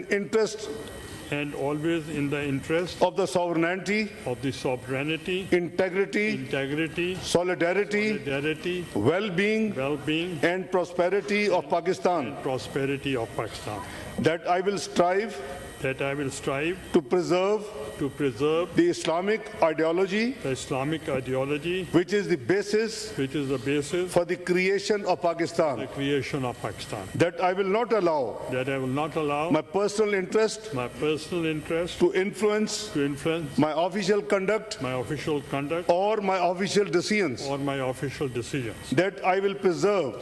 interest and always in the interest of the sovereignty, integrity, solidarity, well-being, and prosperity of Pakistan. That I will strive to preserve the Islamic ideology, which is the basis for the creation of Pakistan. That I will not allow my personal interest to influence my official conduct or my official decisions. That I will preserve,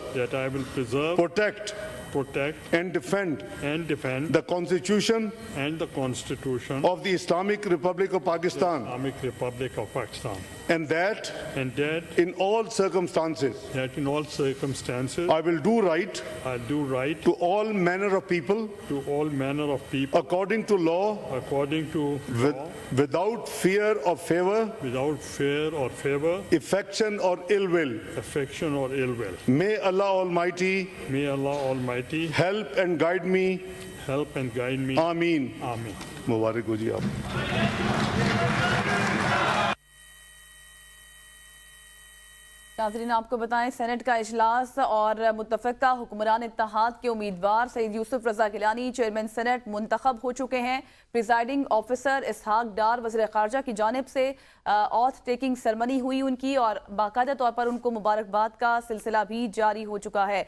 protect, and defend the Constitution of the Islamic Republic of Pakistan. And that in all circumstances I will do right to all manner of people according to law, without fear or favor, affection or ill will. May Allah Almighty help and guide me. Ameen. मुबारक हो जी आप. नाज़रीन, आपको बताएं senate का इजलास और मुत्तफ़िका हुक्मरान इत्तेहाद के उम्मीदवार सईद यूसुफ रज़ा गिलानी चेयरमैन सेनेट मुंतखब हो चुके हैं। प्रिजाइडिंग ऑफिसर इसहाक डार वज़ीर ख़ारजा की जानिब से ऑथ टेकिंग सेरेमनी हुई उनकी और बाकायदा तौर पर उनको मुबारकबाद का सिलसिला भी जारी हो चुका है।